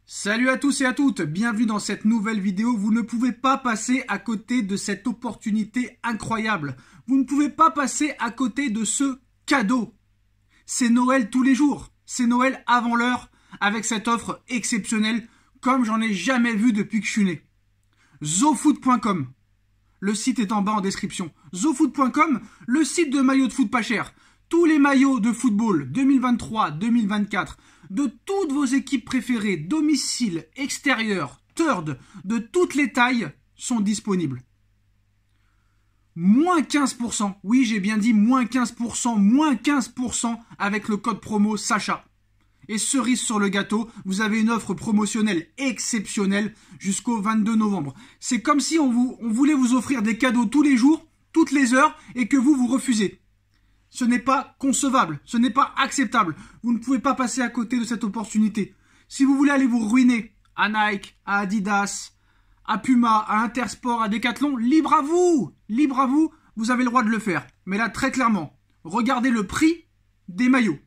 Salut à tous et à toutes, bienvenue dans cette nouvelle vidéo. Vous ne pouvez pas passer à côté de cette opportunité incroyable. Vous ne pouvez pas passer à côté de ce cadeau. C'est Noël tous les jours, c'est Noël avant l'heure avec cette offre exceptionnelle comme j'en ai jamais vu depuis que je suis né. zofoot.com, le site est en bas en description. zofoot.com, le site de maillots de foot pas cher. Tous les maillots de football 2023-2024 de toutes vos équipes préférées, domicile, extérieur, third, de toutes les tailles sont disponibles. Moins 15%, oui j'ai bien dit moins 15% avec le code promo Sacha. Et cerise sur le gâteau, vous avez une offre promotionnelle exceptionnelle jusqu'au 22 novembre. C'est comme si on voulait vous offrir des cadeaux tous les jours, toutes les heures, et que vous refusez. Ce n'est pas concevable, ce n'est pas acceptable. Vous ne pouvez pas passer à côté de cette opportunité. Si vous voulez aller vous ruiner à Nike, à Adidas, à Puma, à Intersport, à Decathlon, libre à vous, vous avez le droit de le faire. Mais là, très clairement, regardez le prix des maillots.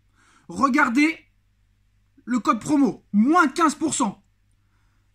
Regardez le code promo, moins 15%.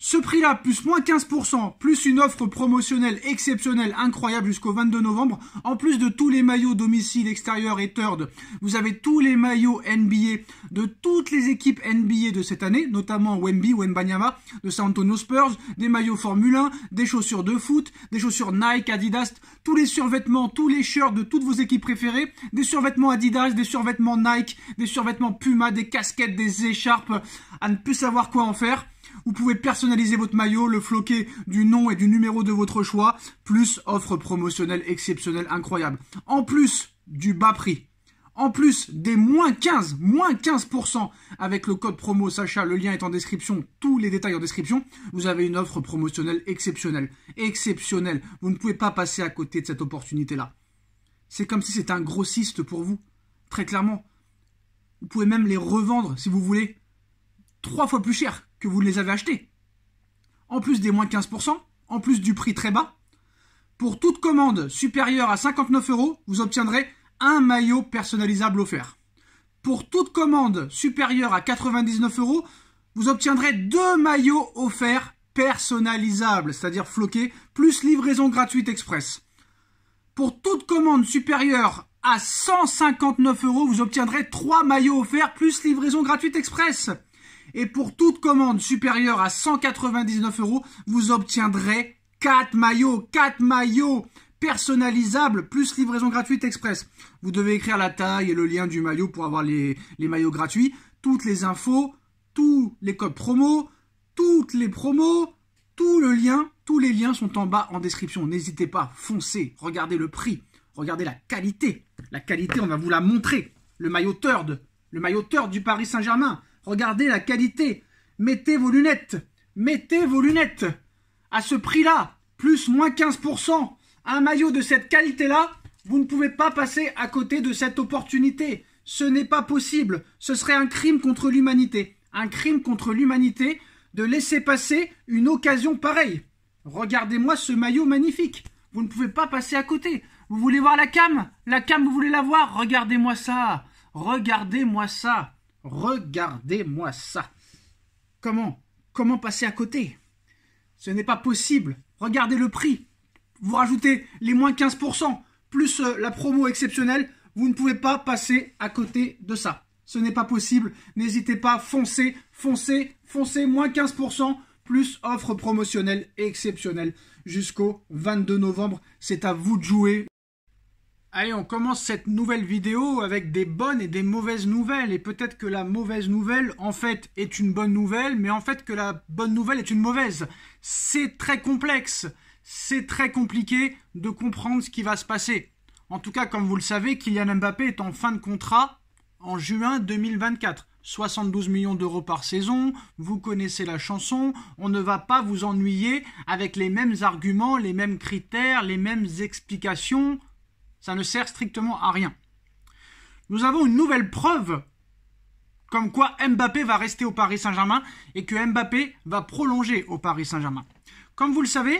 Ce prix-là, plus moins 15%, plus une offre promotionnelle exceptionnelle, incroyable jusqu'au 22 novembre, en plus de tous les maillots domicile, extérieur et third, vous avez tous les maillots NBA de toutes les équipes NBA de cette année, notamment Wembanyama, de San Antonio Spurs, des maillots Formule 1, des chaussures de foot, des chaussures Nike, Adidas, tous les survêtements, tous les shirts de toutes vos équipes préférées, des survêtements Adidas, des survêtements Nike, des survêtements Puma, des casquettes, des écharpes, à ne plus savoir quoi en faire. Vous pouvez personnaliser votre maillot, le floquer du nom et du numéro de votre choix, plus offre promotionnelle exceptionnelle incroyable. En plus du bas prix, en plus des moins 15% avec le code promo Sacha, le lien est en description, tous les détails en description, vous avez une offre promotionnelle exceptionnelle. Exceptionnelle. Vous ne pouvez pas passer à côté de cette opportunité-là. C'est comme si c'était un grossiste pour vous, très clairement. Vous pouvez même les revendre, si vous voulez, 3 fois plus cher que vous les avez achetés. En plus des moins 15%, en plus du prix très bas, pour toute commande supérieure à 59 €, vous obtiendrez un maillot personnalisable offert. Pour toute commande supérieure à 99 €, vous obtiendrez 2 maillots offerts personnalisables, c'est-à-dire floqués, plus livraison gratuite express. Pour toute commande supérieure à 159 €, vous obtiendrez 3 maillots offerts plus livraison gratuite express. Et pour toute commande supérieure à 199 €, vous obtiendrez 4 maillots personnalisables plus livraison gratuite express. Vous devez écrire la taille et le lien du maillot pour avoir les maillots gratuits. Toutes les infos, tous les codes promo, toutes les promos, tous les liens sont en bas en description. N'hésitez pas, foncez, regardez le prix, regardez la qualité. La qualité, on va vous la montrer. Le maillot third du Paris Saint-Germain. Regardez la qualité. Mettez vos lunettes. À ce prix-là, plus moins 15%, un maillot de cette qualité-là, vous ne pouvez pas passer à côté de cette opportunité. Ce n'est pas possible. Ce serait un crime contre l'humanité. Un crime contre l'humanité de laisser passer une occasion pareille. Regardez-moi ce maillot magnifique. Vous ne pouvez pas passer à côté. Vous voulez voir la cam? La cam, vous voulez la voir? Regardez-moi ça. Regardez-moi ça. Regardez-moi ça. Comment passer à côté? Ce n'est pas possible. Regardez le prix. Vous rajoutez les moins 15%, plus la promo exceptionnelle. Vous ne pouvez pas passer à côté de ça. Ce n'est pas possible. N'hésitez pas, foncez. Moins 15%, plus offre promotionnelle exceptionnelle jusqu'au 22 novembre. C'est à vous de jouer. Allez, on commence cette nouvelle vidéo avec des bonnes et des mauvaises nouvelles. Et peut-être que la mauvaise nouvelle, en fait, est une bonne nouvelle, mais en fait que la bonne nouvelle est une mauvaise. C'est très complexe. C'est très compliqué de comprendre ce qui va se passer. En tout cas, comme vous le savez, Kylian Mbappé est en fin de contrat en juin 2024. 72 millions d'euros par saison, vous connaissez la chanson, on ne va pas vous ennuyer avec les mêmes arguments, les mêmes critères, les mêmes explications. Ça ne sert strictement à rien. Nous avons une nouvelle preuve comme quoi Mbappé va rester au Paris Saint-Germain et que Mbappé va prolonger au Paris Saint-Germain. Comme vous le savez,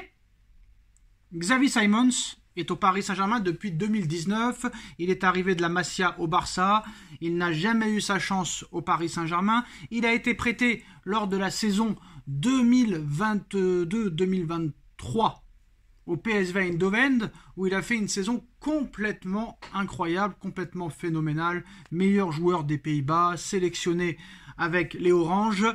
Xavi Simons est au Paris Saint-Germain depuis 2019. Il est arrivé de la Masia au Barça. Il n'a jamais eu sa chance au Paris Saint-Germain. Il a été prêté lors de la saison 2022-2023 au PSV Eindhoven, où il a fait une saison complètement incroyable, complètement phénoménale, meilleur joueur des Pays-Bas, sélectionné avec les Oranges.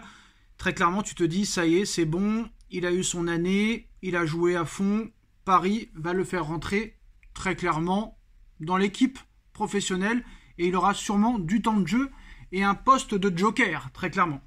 Très clairement, tu te dis, ça y est, c'est bon, il a eu son année, il a joué à fond, Paris va le faire rentrer très clairement dans l'équipe professionnelle, et il aura sûrement du temps de jeu et un poste de joker, très clairement.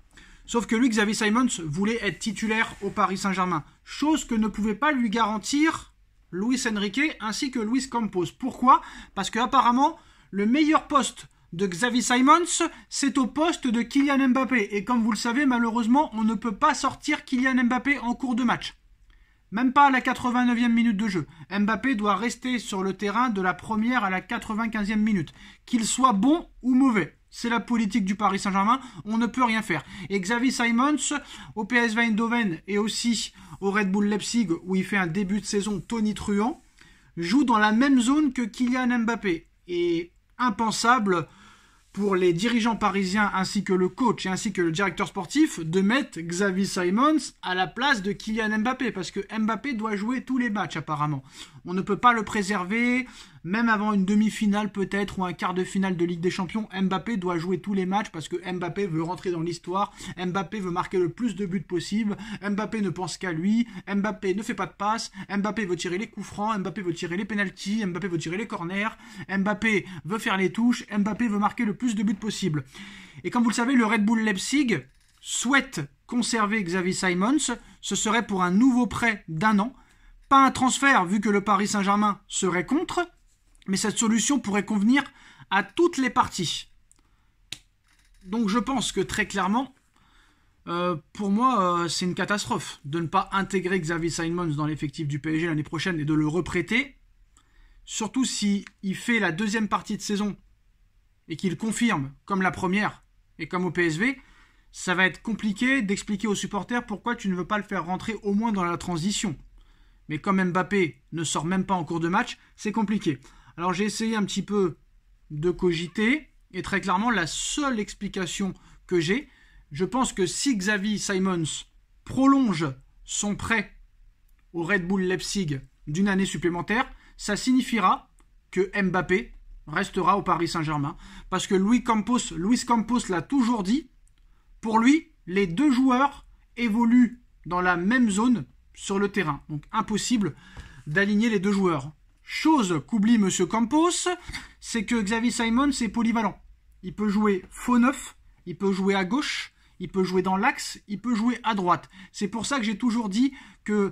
Sauf que lui, Xavi Simons, voulait être titulaire au Paris Saint-Germain. Chose que ne pouvait pas lui garantir Luis Enrique ainsi que Luis Campos. Pourquoi? Parce qu'apparemment, le meilleur poste de Xavi Simons, c'est au poste de Kylian Mbappé. Et comme vous le savez, malheureusement, on ne peut pas sortir Kylian Mbappé en cours de match. Même pas à la 89e minute de jeu. Mbappé doit rester sur le terrain de la première à la 95e minute. Qu'il soit bon ou mauvais. C'est la politique du Paris Saint-Germain, on ne peut rien faire. Et Xavi Simons, au PSV Eindhoven et aussi au Red Bull Leipzig, où il fait un début de saison tonitruant, joue dans la même zone que Kylian Mbappé. Et impensable pour les dirigeants parisiens ainsi que le coach et ainsi que le directeur sportif de mettre Xavi Simons à la place de Kylian Mbappé, parce que Mbappé doit jouer tous les matchs apparemment. On ne peut pas le préserver, même avant une demi-finale peut-être ou un quart de finale de Ligue des Champions. Mbappé doit jouer tous les matchs parce que Mbappé veut rentrer dans l'histoire, Mbappé veut marquer le plus de buts possible, Mbappé ne pense qu'à lui, Mbappé ne fait pas de passes, Mbappé veut tirer les coups francs, Mbappé veut tirer les pénaltys, Mbappé veut tirer les corners, Mbappé veut faire les touches, Mbappé veut marquer le plus de buts possible. Et comme vous le savez, le Red Bull Leipzig souhaite conserver Xavi Simons. Ce serait pour un nouveau prêt d'1 an. Pas un transfert vu que le Paris Saint-Germain serait contre, mais cette solution pourrait convenir à toutes les parties. Donc je pense que très clairement, pour moi, c'est une catastrophe de ne pas intégrer Xavi Simons dans l'effectif du PSG l'année prochaine et de le reprêter. Surtout s'il fait la deuxième partie de saison et qu'il confirme comme la première et comme au PSV, ça va être compliqué d'expliquer aux supporters pourquoi tu ne veux pas le faire rentrer au moins dans la transition. Mais comme Mbappé ne sort même pas en cours de match, c'est compliqué. Alors j'ai essayé un petit peu de cogiter, et très clairement, la seule explication que j'ai, je pense que si Xavi Simons prolonge son prêt au Red Bull Leipzig d'une année supplémentaire, ça signifiera que Mbappé restera au Paris Saint-Germain. Parce que Luis Campos l'a toujours dit, pour lui, les deux joueurs évoluent dans la même zone sur le terrain. Donc impossible d'aligner les deux joueurs. Chose qu'oublie M. Campos, c'est que Xavi Simons est polyvalent. Il peut jouer faux neuf, il peut jouer à gauche, il peut jouer dans l'axe, il peut jouer à droite. C'est pour ça que j'ai toujours dit que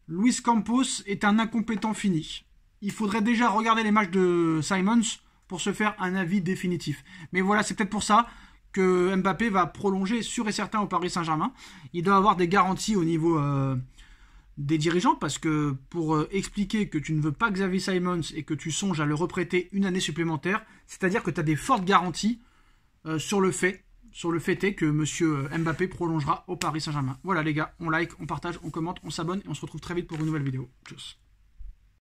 Luis Campos est un incompétent fini. Il faudrait déjà regarder les matchs de Simons pour se faire un avis définitif. Mais voilà, c'est peut-être pour ça que Mbappé va prolonger sûr et certain au Paris Saint-Germain. Il doit avoir des garanties au niveau des dirigeants, parce que pour expliquer que tu ne veux pas Xavi Simons et que tu songes à le reprêter une année supplémentaire, c'est-à-dire que tu as des fortes garanties sur le fait est que monsieur Mbappé prolongera au Paris Saint-Germain. Voilà les gars, on like, on partage, on commente, on s'abonne et on se retrouve très vite pour une nouvelle vidéo. Tchuss.